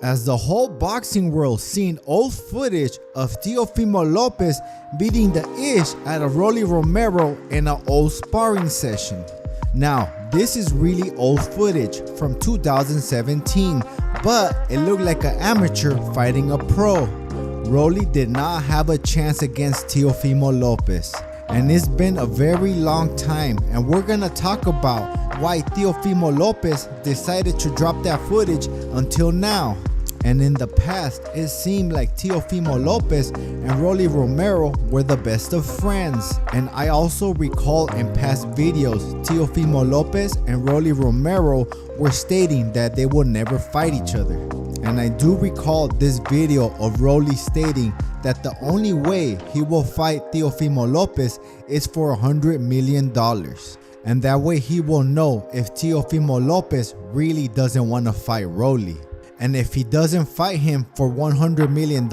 as the whole boxing world seen old footage of Teofimo Lopez beating the ish out of Rollie Romero in an old sparring session. Now, this is really old footage from 2017, but it looked like an amateur fighting a pro. Rollie did not have a chance against Teofimo Lopez, and it's been a very long time, and we're gonna talk about why Teofimo Lopez decided to drop that footage until now. And in the past, it seemed like Teofimo Lopez and Rollie Romero were the best of friends. And I also recall in past videos, Teofimo Lopez and Rollie Romero were stating that they would never fight each other. And I do recall this video of Rollie stating that the only way he will fight Teofimo Lopez is for $100 million. And that way he will know if Teofimo Lopez really doesn't want to fight Rollie. And if he doesn't fight him for $100 million,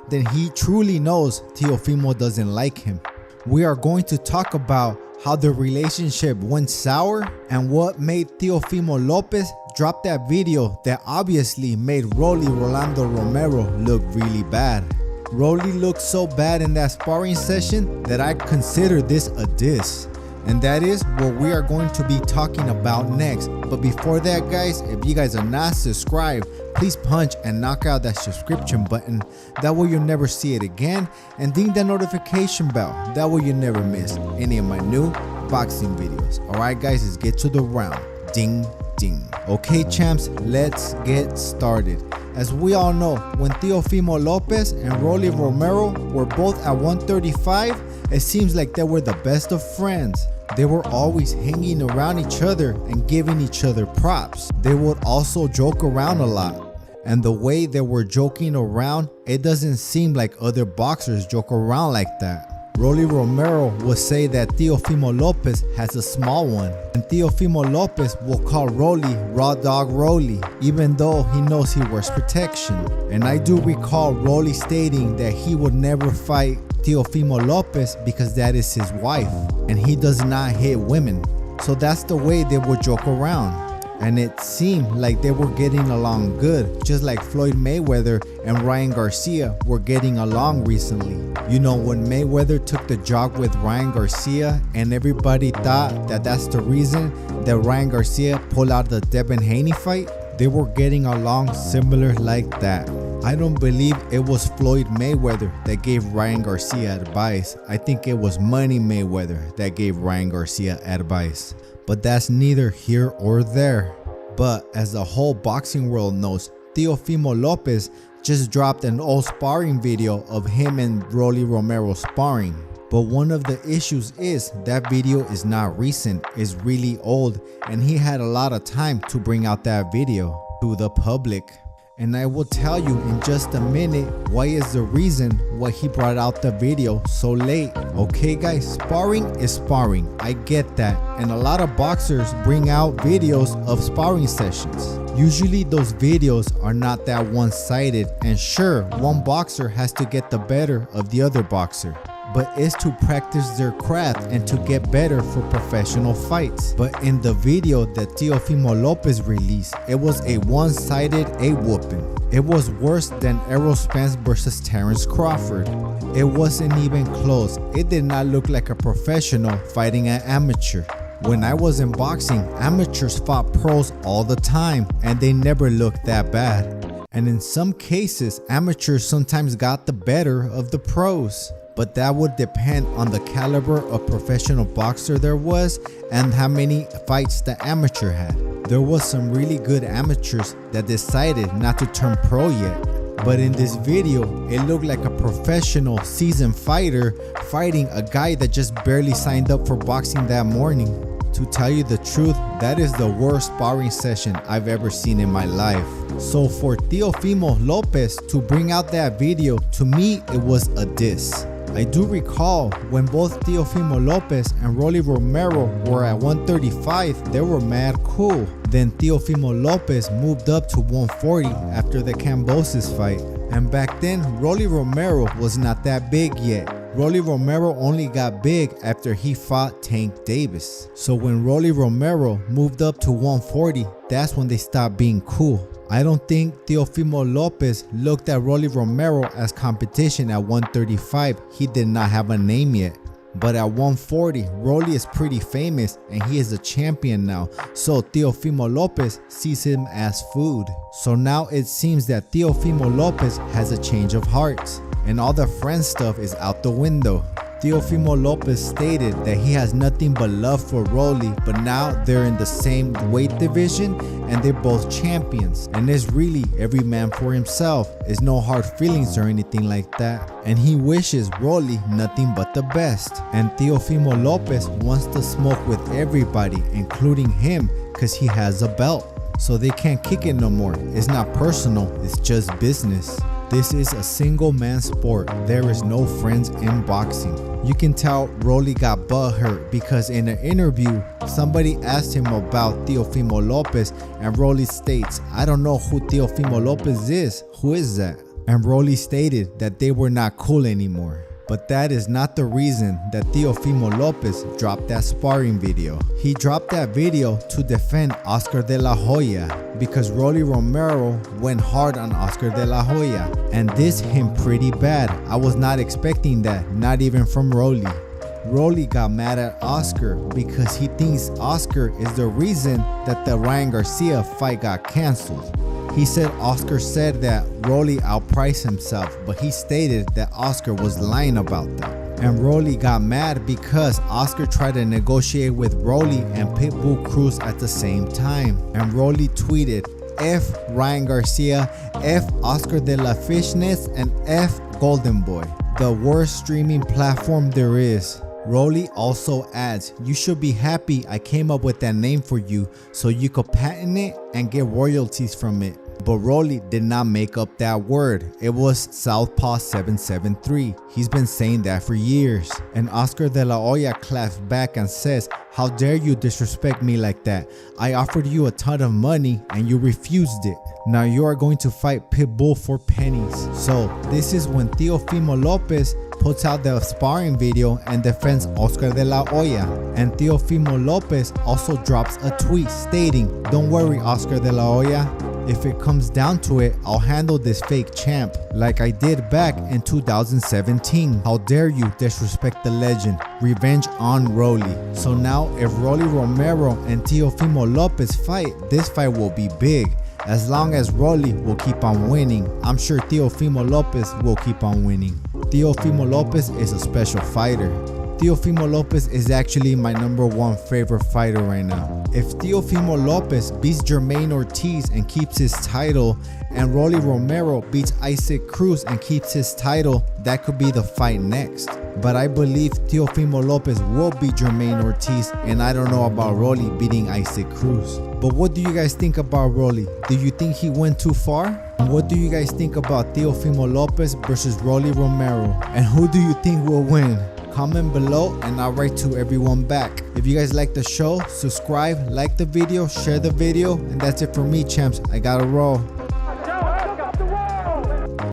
then he truly knows Teofimo doesn't like him. We are going to talk about how the relationship went sour and what made Teofimo Lopez drop that video that obviously made Rolando Romero look really bad. Rollie looked so bad in that sparring session that I consider this a diss. And that is what we are going to be talking about next. But before that, guys, if you guys are not subscribed, please punch and knock out that subscription button. That way you'll never see it again. And ding that notification bell. That way you never miss any of my new boxing videos. Alright guys, let's get to the round. Ding, ding. Okay champs, let's get started. As we all know, when Teofimo Lopez and Rollie Romero were both at 135, it seems like they were the best of friends. They were always hanging around each other and giving each other props. They would also joke around a lot. And the way they were joking around, it doesn't seem like other boxers joke around like that. Rollie Romero will say that Teofimo Lopez has a small one, and Teofimo Lopez will call Rollie Raw Dog Rollie, even though he knows he wears protection. And I do recall Rollie stating that he would never fight Teofimo Lopez because that is his wife, and he does not hit women. So that's the way they would joke around. And it seemed like they were getting along good, just like Floyd Mayweather and Ryan Garcia were getting along recently. You know, when Mayweather took the jog with Ryan Garcia and everybody thought that that's the reason that Ryan Garcia pulled out the Devin Haney fight, they were getting along similar like that. I don't believe it was Floyd Mayweather that gave Ryan Garcia advice. I think it was Money Mayweather that gave Ryan Garcia advice. But that's neither here or there. But as the whole boxing world knows, Teofimo Lopez just dropped an old sparring video of him and Rollie Romero sparring. But one of the issues is that video is not recent, it's really old, and he had a lot of time to bring out that video to the public. And I will tell you in just a minute why is the reason why he brought out the video so late. Okay guys, sparring is sparring, I get that, and a lot of boxers bring out videos of sparring sessions. Usually those videos are not that one-sided, and sure, one boxer has to get the better of the other boxer, but it's to practice their craft and to get better for professional fights. But in the video that Teofimo Lopez released, it was a one-sided whooping. It was worse than Errol Spence versus Terrence Crawford. It wasn't even close. It did not look like a professional fighting an amateur. When I was in boxing, amateurs fought pros all the time and they never looked that bad. And in some cases, amateurs sometimes got the better of the pros. But that would depend on the caliber of professional boxer there was and how many fights the amateur had. There was some really good amateurs that decided not to turn pro yet. But in this video, it looked like a professional seasoned fighter fighting a guy that just barely signed up for boxing that morning. To tell you the truth, that is the worst sparring session I've ever seen in my life. So for Teofimo Lopez to bring out that video, to me it was a diss. I do recall when both Teofimo Lopez and Rollie Romero were at 135, they were mad cool. Then Teofimo Lopez moved up to 140 after the Cambosis fight. And back then, Rollie Romero was not that big yet. Rollie Romero only got big after he fought Tank Davis. So when Rollie Romero moved up to 140, that's when they stopped being cool. I don't think Teofimo Lopez looked at Rollie Romero as competition at 135. He did not have a name yet. But at 140, Rollie is pretty famous and he is a champion now, so Teofimo Lopez sees him as food. So now it seems that Teofimo Lopez has a change of heart, and all the friend stuff is out the window. Teofimo Lopez stated that he has nothing but love for Rollie, but now they're in the same weight division and they're both champions. And it's really every man for himself. It's no hard feelings or anything like that. And he wishes Rollie nothing but the best. And Teofimo Lopez wants to smoke with everybody, including him, because he has a belt. So they can't kick it no more. It's not personal, it's just business. This is a single man sport. There is no friends in boxing. You can tell Rollie got butthurt because in an interview, somebody asked him about Teofimo Lopez and Rollie states, "I don't know who Teofimo Lopez is. Who is that?" And Rollie stated that they were not cool anymore. But that is not the reason that Teofimo Lopez dropped that sparring video. He dropped that video to defend Oscar de la Hoya because Rollie Romero went hard on Oscar de la Hoya and dissed him pretty bad. I was not expecting that, not even from Rollie. Rollie got mad at Oscar because he thinks Oscar is the reason that the Ryan Garcia fight got canceled. He said Oscar said that Rollie outpriced himself, but he stated that Oscar was lying about that. And Rollie got mad because Oscar tried to negotiate with Rollie and Pitbull Cruz at the same time. And Rollie tweeted, "F Ryan Garcia, F Oscar de la Fishness, and F Golden Boy, the worst streaming platform there is." Rollie also adds, "You should be happy I came up with that name for you so you could patent it and get royalties from it." But Rollie did not make up that word. It was Southpaw 773. He's been saying that for years. And Oscar de la Hoya claps back and says, "How dare you disrespect me like that? I offered you a ton of money and you refused it. Now you are going to fight Pitbull for pennies." So this is when Teofimo Lopez puts out the sparring video and defends Oscar de la Hoya. And Teofimo Lopez also drops a tweet stating, "Don't worry, Oscar de la Hoya. If it comes down to it, I'll handle this fake champ like I did back in 2017. How dare you disrespect the legend? Revenge on Rollie." So now if Rollie Romero and Teofimo Lopez fight, this fight will be big. As long as Rollie will keep on winning, I'm sure Teofimo Lopez will keep on winning. Teofimo Lopez is a special fighter. Teofimo Lopez is actually my #1 favorite fighter right now. If Teofimo Lopez beats Jermaine Ortiz and keeps his title, and Rollie Romero beats Isaac Cruz and keeps his title, that could be the fight next. But I believe Teofimo Lopez will beat Jermaine Ortiz, and I don't know about Rollie beating Isaac Cruz. But what do you guys think about Rollie? Do you think he went too far? And what do you guys think about Teofimo Lopez versus Rollie Romero? And who do you think will win? Comment below and I'll write to everyone back. If you guys like the show, subscribe, like the video, share the video, and that's it for me, champs. I gotta roll.